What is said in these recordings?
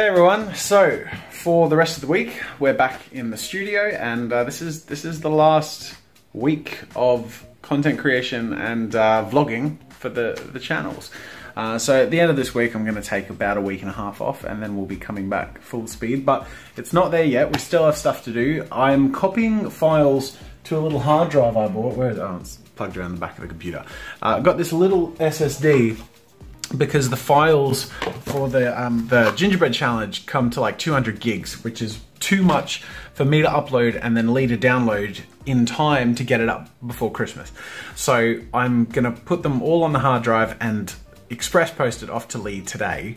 Hey everyone, so for the rest of the week we're back in the studio, and this is the last week of content creation and vlogging for the channels. So at the end of this week I'm going to take about a week and a half off, and then we'll be coming back full speed, but it's not there yet. We still have stuff to do. I'm copying files to a little hard drive I bought. Where is it? Oh, it's plugged around the back of the computer. I've got this little SSD because the files for the gingerbread challenge come to like 200 gigs, which is too much for me to upload and then Lee to download in time to get it up before Christmas. So I'm gonna put them all on the hard drive and express post it off to Lee today.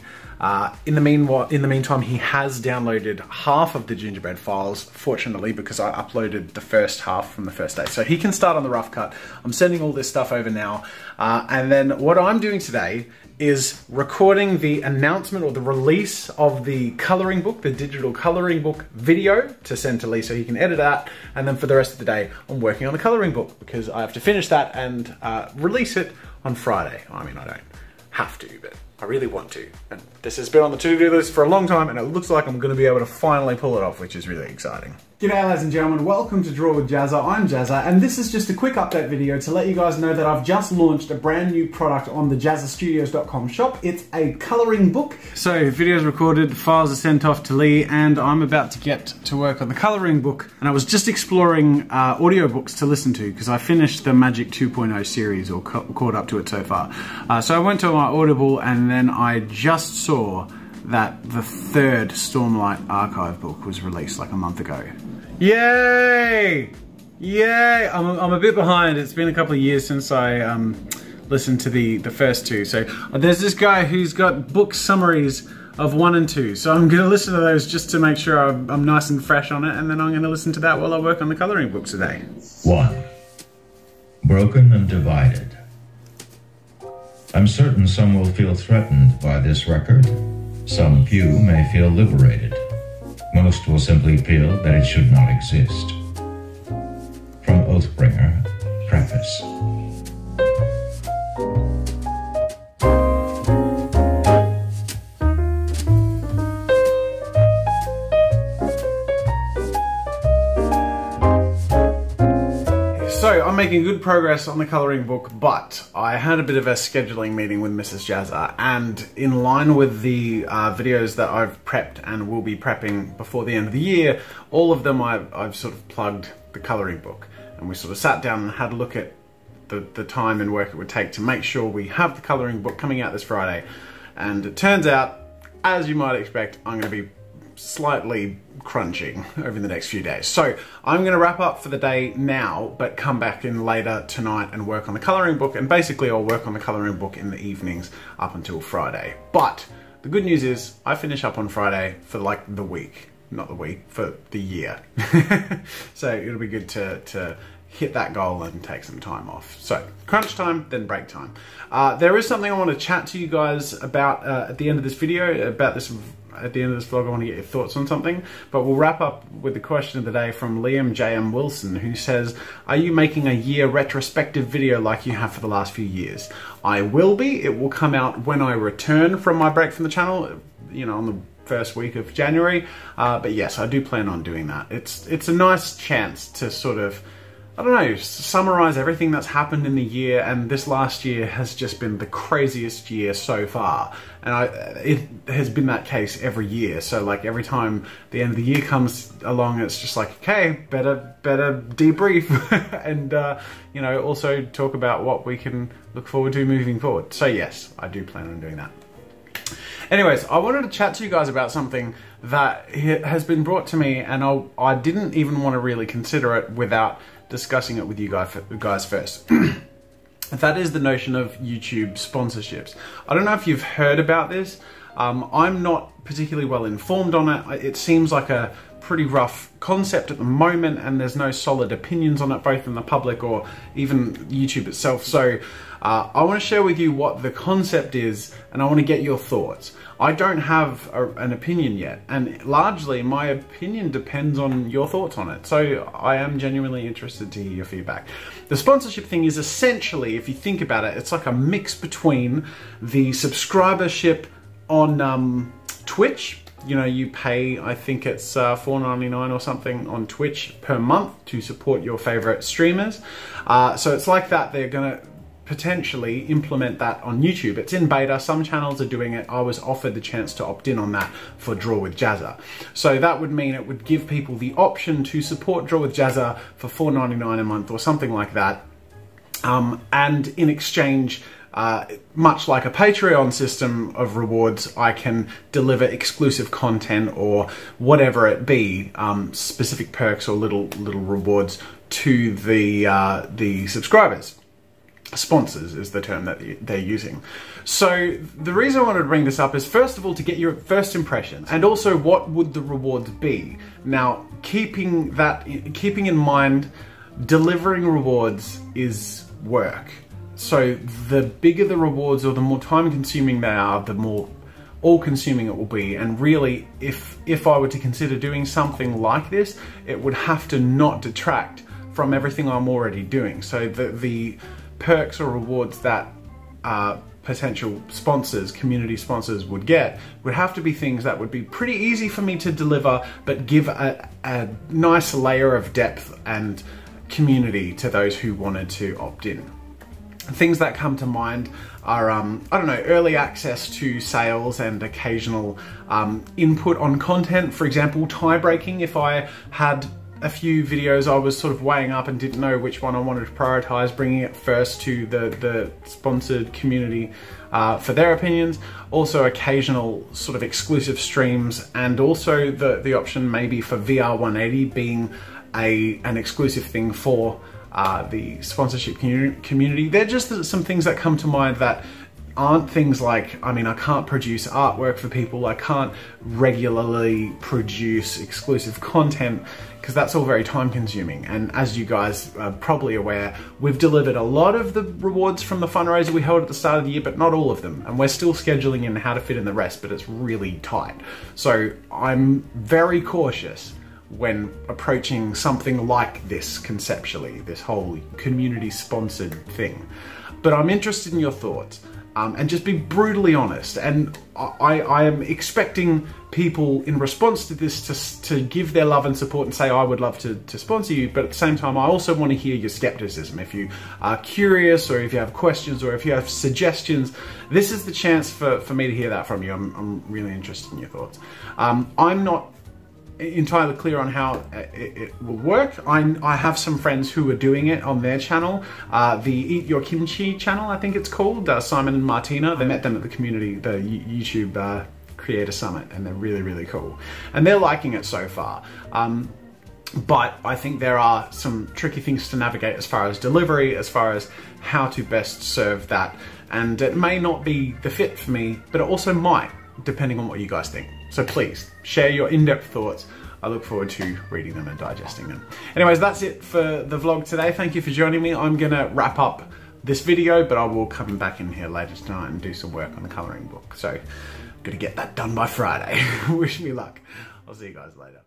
In the meantime, he has downloaded half of the gingerbread files, fortunately, because I uploaded the first half from the first day. So he can start on the rough cut. I'm sending all this stuff over now. And then what I'm doing today is recording the announcement or the release of the coloring book, the digital coloring book video, to send to Lee so he can edit that. And then for the rest of the day, I'm working on the coloring book because I have to finish that and release it on Friday. I mean, I don't have to, but I really want to. And this has been on the to-do list for a long time, and it looks like I'm going to be able to finally pull it off, which is really exciting. G'day ladies and gentlemen, welcome to Draw with Jazza. I'm Jazza, and this is just a quick update video to let you guys know that I've just launched a brand new product on the jazzastudios.com shop. It's a colouring book. So, video's recorded, files are sent off to Lee, and I'm about to get to work on the colouring book. And I was just exploring audiobooks to listen to, because I finished the Magic 2.0 series, or caught up to it so far. So I went to my Audible, and then I just saw that the third Stormlight archive book was released like a month ago. Yay! Yay! I'm a bit behind. It's been a couple of years since I listened to the first two. So there's this guy who's got book summaries of 1 and 2. So I'm going to listen to those just to make sure I'm nice and fresh on it, and then I'm going to listen to that while I work on the colouring book today. 1. Broken and divided. I'm certain some will feel threatened by this record. Some few may feel liberated. Most will simply feel that it should not exist. From Oathbringer, Preface. So, I'm making good progress on the colouring book, but I had a bit of a scheduling meeting with Mrs. Jazza, and in line with the videos that I've prepped and will be prepping before the end of the year, all of them I've sort of plugged the colouring book, and we sort of sat down and had a look at the time and work it would take to make sure we have the colouring book coming out this Friday. And it turns out, as you might expect, I'm going to be slightly crunching over the next few days. So I'm going to wrap up for the day now, but come back in later tonight and work on the colouring book, and basically I'll work on the colouring book in the evenings up until Friday. But the good news is I finish up on Friday for like the week, not the week, for the year. So it'll be good to hit that goal and take some time off. So crunch time, then break time. There is something I want to chat to you guys about at the end of this video, at the end of this vlog. I want to get your thoughts on something, but we'll wrap up with the question of the day from Liam J.M. Wilson, who says, are you making a year retrospective video like you have for the last few years? I will be. It will come out when I return from my break from the channel, you know, on the first week of January. But yes, I do plan on doing that. It's a nice chance to sort of, I don't know, summarize everything that's happened in the year, and this last year has just been the craziest year so far. And it has been that case every year. So like every time the end of the year comes along, it's just like, okay, better debrief and you know, also talk about what we can look forward to moving forward. So yes, I do plan on doing that. Anyways, I wanted to chat to you guys about something that has been brought to me, and I didn't even want to really consider it without discussing it with you guys first. That is the notion of YouTube sponsorships. I don't know if you've heard about this. I'm not particularly well informed on it. It seems like a pretty rough concept at the moment, and there's no solid opinions on it, both in the public or even YouTube itself. So I want to share with you what the concept is, and I want to get your thoughts. I don't have an opinion yet, and largely my opinion depends on your thoughts on it. So I am genuinely interested to hear your feedback. The sponsorship thing is essentially, if you think about it, it's like a mix between the subscribership on Twitch you know, you pay, I think it's $4.99 or something on Twitch per month to support your favorite streamers. So it's like that. They're gonna potentially implement that on YouTube. It's in beta, some channels are doing it. I was offered the chance to opt in on that for Draw with Jazza. So that would mean it would give people the option to support Draw with Jazza for $4.99 a month or something like that. And in exchange, much like a Patreon system of rewards, I can deliver exclusive content or whatever it be, specific perks or little rewards to the subscribers. Sponsors is the term that they're using. So the reason I wanted to bring this up is, first of all, to get your first impressions, and also what would the rewards be. Now, keeping in mind, delivering rewards is work. So the bigger the rewards or the more time consuming they are, the more all consuming it will be. And really, if I were to consider doing something like this, it would have to not detract from everything I'm already doing. So the perks or rewards that potential sponsors, community sponsors would get, would have to be things that would be pretty easy for me to deliver, but give a nice layer of depth and community to those who wanted to opt in. Things that come to mind are, I don't know, early access to sales and occasional input on content. For example, tie breaking. If I had a few videos I was sort of weighing up and didn't know which one I wanted to prioritize, bringing it first to the sponsored community for their opinions. Also occasional sort of exclusive streams, and also the option maybe for VR 180 being an exclusive thing for the sponsorship community. They're just some things that come to mind that aren't things like, I mean, I can't produce artwork for people, I can't regularly produce exclusive content, because that's all very time consuming. And as you guys are probably aware, we've delivered a lot of the rewards from the fundraiser we held at the start of the year, but not all of them. And we're still scheduling in how to fit in the rest, but it's really tight. So I'm very cautious when approaching something like this conceptually, this whole community sponsored thing. But I'm interested in your thoughts. And just be brutally honest. And I am expecting people in response to this to give their love and support and say, I would love to sponsor you. But at the same time, I also want to hear your skepticism. If you are curious, or if you have questions, or if you have suggestions, this is the chance for me to hear that from you. I'm really interested in your thoughts. I'm not entirely clear on how it will work. I have some friends who are doing it on their channel, the Eat Your Kimchi channel, I think it's called, Simon and Martina. I met them at the YouTube Creator Summit, and they're really, really cool. And they're liking it so far. But I think there are some tricky things to navigate as far as delivery, as far as how to best serve that. And it may not be the fit for me, but it also might, depending on what you guys think. So please, share your in-depth thoughts. I look forward to reading them and digesting them. Anyways, that's it for the vlog today. Thank you for joining me. I'm gonna wrap up this video, but I will come back in here later tonight and do some work on the coloring book. So, gotta get that done by Friday. Wish me luck. I'll see you guys later.